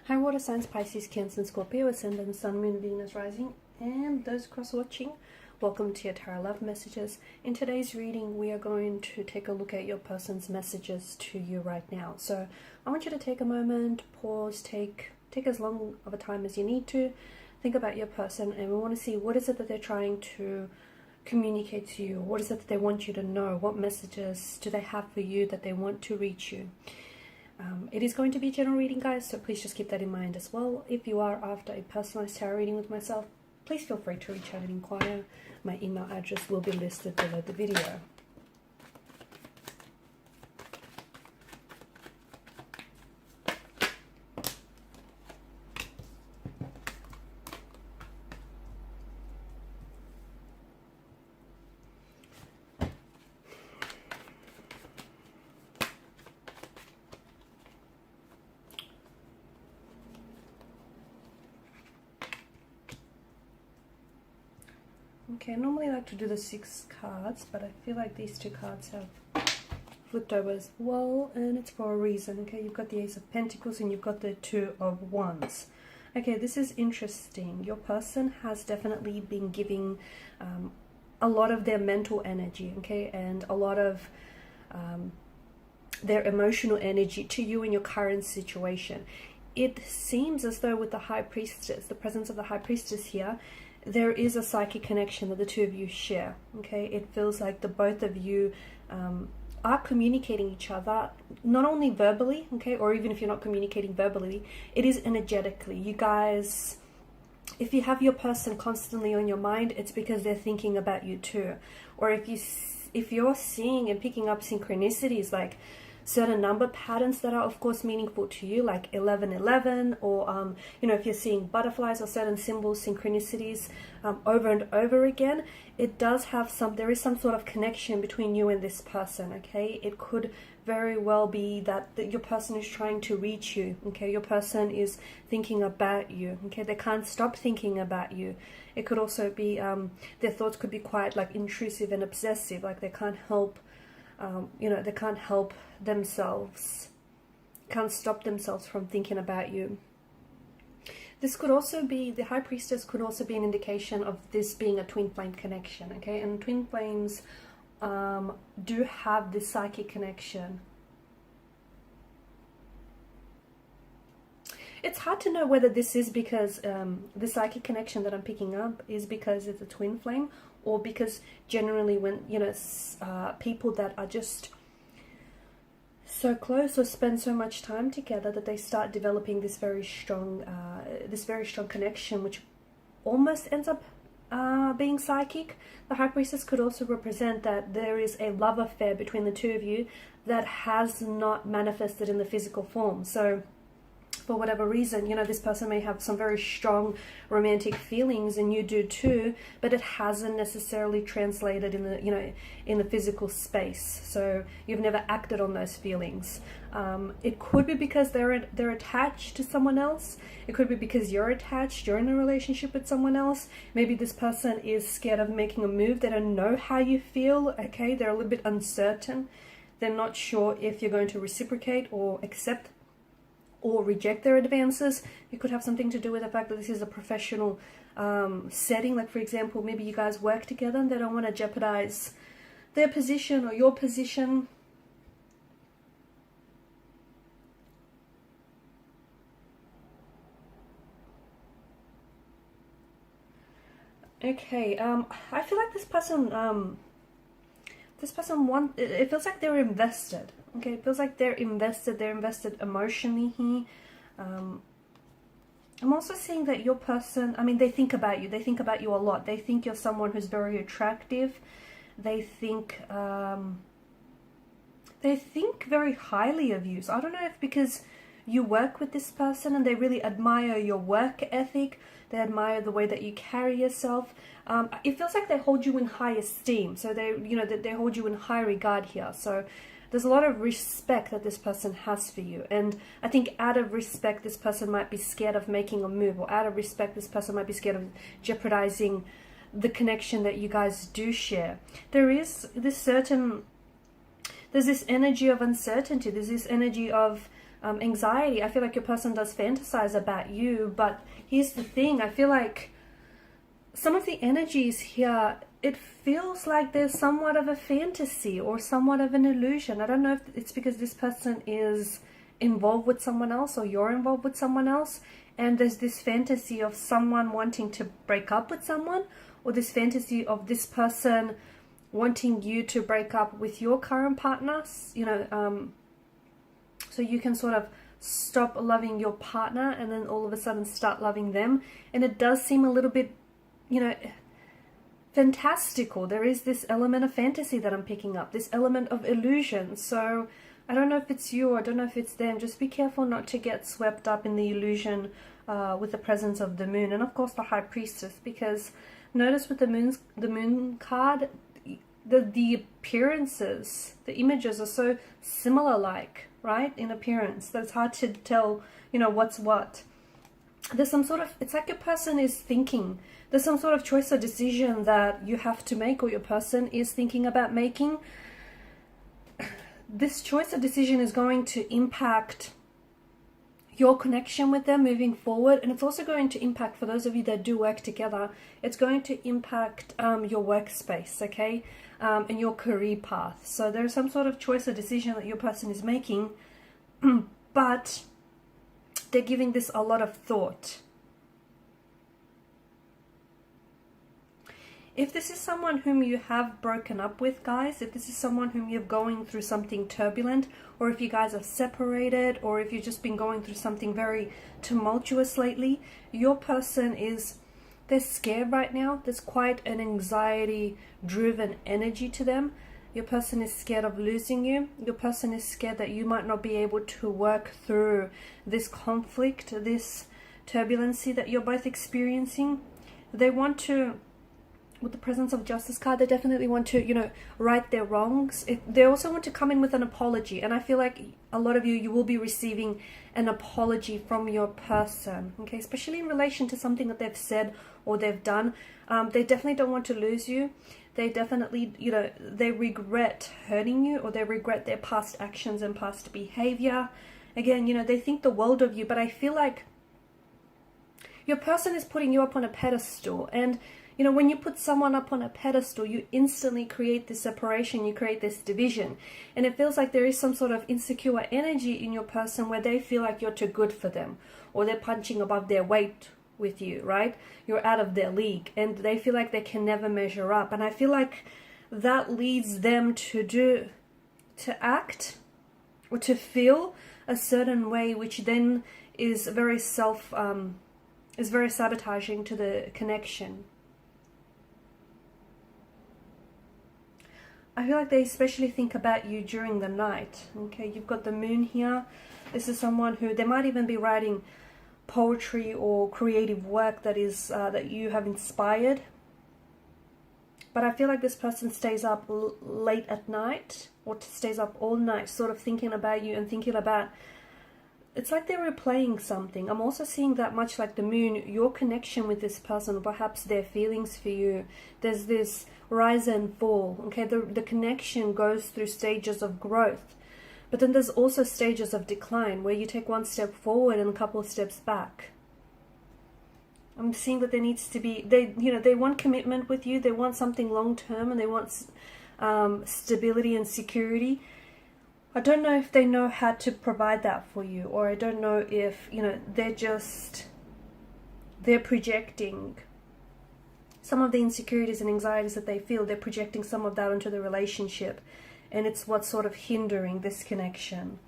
Hi water signs, Pisces, Cancer and Scorpio, Ascendant, Sun, Moon, Venus, Rising, and those cross-watching. Welcome to your Tarot Love Messages. In today's reading, we are going to take a look at your person's messages to you right now. So I want you to take a moment, pause, take as long of a time as you need to, think about your person, and we want to see what is it that they're trying to communicate to you. What is it that they want you to know? What messages do they have for you that they want to reach you? It is going to be a general reading, guys, so please just keep that in mind as well. If you are after a personalized tarot reading with myself, please feel free to reach out and inquire. My email address will be listed below the video. Okay, I normally like to do the 6 cards, but I feel like these 2 cards have flipped over as well, and it's for a reason. Okay, you've got the Ace of Pentacles and you've got the 2 of Wands. Okay, this is interesting. Your person has definitely been giving a lot of their mental energy, okay, and a lot of their emotional energy to you in your current situation. It seems as though with the High Priestess, the presence of the High Priestess here, there is a psychic connection that the 2 of you share. Okay, it feels like the both of you are communicating each other, not only verbally, okay, or even if you're not communicating verbally, it is energetically. You guys, if you have your person constantly on your mind, it's because they're thinking about you too. Or if you're seeing and picking up synchronicities, like certain number patterns that are of course meaningful to you, like 1111, or you know, if you're seeing butterflies or certain symbols, synchronicities over and over again, it does have there is some sort of connection between you and this person. Okay, it could very well be that your person is trying to reach you. Okay, your person is thinking about you. Okay, they can't stop thinking about you. It could also be their thoughts could be quite like intrusive and obsessive, like they can't help you know, they can't help themselves, can't stop themselves from thinking about you. This could also be, the High Priestess could also be an indication of this being a twin flame connection, okay? And twin flames do have this psychic connection. It's hard to know whether this is because the psychic connection that I'm picking up is because it's a twin flame, or because generally when, you know, people that are just so close or spend so much time together that they start developing this very strong connection, which almost ends up being psychic. The High Priestess could also represent that there is a love affair between the 2 of you that has not manifested in the physical form. So for whatever reason, you know, this person may have some very strong romantic feelings and you do too, but it hasn't necessarily translated in the, you know, in the physical space. So you've never acted on those feelings. It could be because they're attached to someone else. It could be because you're attached, you're in a relationship with someone else. Maybe this person is scared of making a move. They don't know how you feel, okay? They're a little bit uncertain. They're not sure if you're going to reciprocate or accept or reject their advances. It could have something to do with the fact that this is a professional setting. Like, for example, maybe you guys work together and they don't want to jeopardize their position or your position. Okay, I feel like this person it feels like they're invested. Okay, it feels like they're invested emotionally here. I'm also seeing that your person, I mean, they think about you a lot. They think you're someone who's very attractive. They think very highly of you. So I don't know if because you work with this person and they really admire your work ethic, they admire the way that you carry yourself. It feels like they hold you in high esteem. So they hold you in high regard here. So there's a lot of respect that this person has for you. And I think out of respect, this person might be scared of making a move, or out of respect, this person might be scared of jeopardizing the connection that you guys do share. There's this energy of uncertainty. There's this energy of anxiety. I feel like your person does fantasize about you, but here's the thing. I feel like some of the energies here, it feels like there's somewhat of a fantasy or somewhat of an illusion. I don't know if it's because this person is involved with someone else or you're involved with someone else, and there's this fantasy of someone wanting to break up with someone, or this fantasy of this person wanting you to break up with your current partners, you know, so you can sort of stop loving your partner and then all of a sudden start loving them. And it does seem a little bit, you know, fantastical. There is this element of fantasy that I'm picking up, this element of illusion. So I don't know if it's you or I don't know if it's them. Just be careful not to get swept up in the illusion with the presence of the moon. And of course the High Priestess, because notice with the moon card, the appearances, the images are so similar, like, right, in appearance, that it's hard to tell, you know, what's what. There's some sort of, it's like your person is thinking, there's some sort of choice or decision that you have to make, or your person is thinking about making. This choice or decision is going to impact your connection with them moving forward, and it's also going to impact, for those of you that do work together, it's going to impact your workspace, okay, and your career path. So there's some sort of choice or decision that your person is making, but they're giving this a lot of thought. If this is someone whom you have broken up with, guys, if this is someone whom you're going through something turbulent, or if you guys are separated, or if you've just been going through something very tumultuous lately, your person is, they're scared right now. There's quite an anxiety-driven energy to them. Your person is scared of losing you. Your person is scared that you might not be able to work through this conflict, this turbulency that you're both experiencing. They want to, with the presence of Justice card, they definitely want to, you know, right their wrongs. They also want to come in with an apology. And I feel like a lot of you will be receiving an apology from your person, okay? Especially in relation to something that they've said or they've done. They definitely don't want to lose you. They definitely, you know, they regret hurting you, or they regret their past actions and past behavior. Again, you know, they think the world of you, but I feel like your person is putting you up on a pedestal. And you know, when you put someone up on a pedestal, you instantly create this separation, you create this division. And it feels like there is some sort of insecure energy in your person where they feel like you're too good for them, or they're punching above their weight with you, right? You're out of their league, and they feel like they can never measure up. And I feel like that leads them to act or to feel a certain way, which then is very sabotaging to the connection. I feel like they especially think about you during the night. Okay, you've got the moon here. This is someone who, they might even be writing poetry or creative work that is that you have inspired. But I feel like this person stays up late at night, or stays up all night, sort of thinking about you and thinking about, it's like they're replaying something. I'm also seeing that, much like the moon, your connection with this person, perhaps their feelings for you, there's this rise and fall, okay? The connection goes through stages of growth, but then there's also stages of decline where you take one step forward and a couple of steps back. I'm seeing that there needs to be, they want commitment with you, they want something long term, and they want stability and security. I don't know if they know how to provide that for you, or I don't know if, you know, they're projecting some of the insecurities and anxieties that they feel. They're projecting some of that onto the relationship, and it's what's sort of hindering this connection.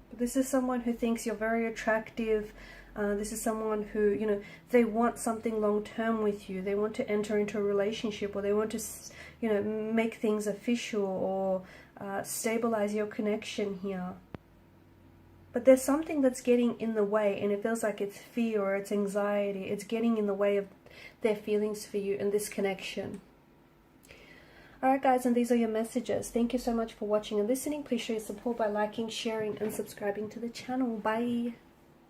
But this is someone who thinks you're very attractive. This is someone who, you know, they want something long-term with you. They want to enter into a relationship, or they want to, you know, make things official, or stabilize your connection here. But there's something that's getting in the way, and it feels like it's fear or it's anxiety. It's getting in the way of their feelings for you and this connection. Alright guys, and these are your messages. Thank you so much for watching and listening. Please show your support by liking, sharing, and subscribing to the channel. Bye!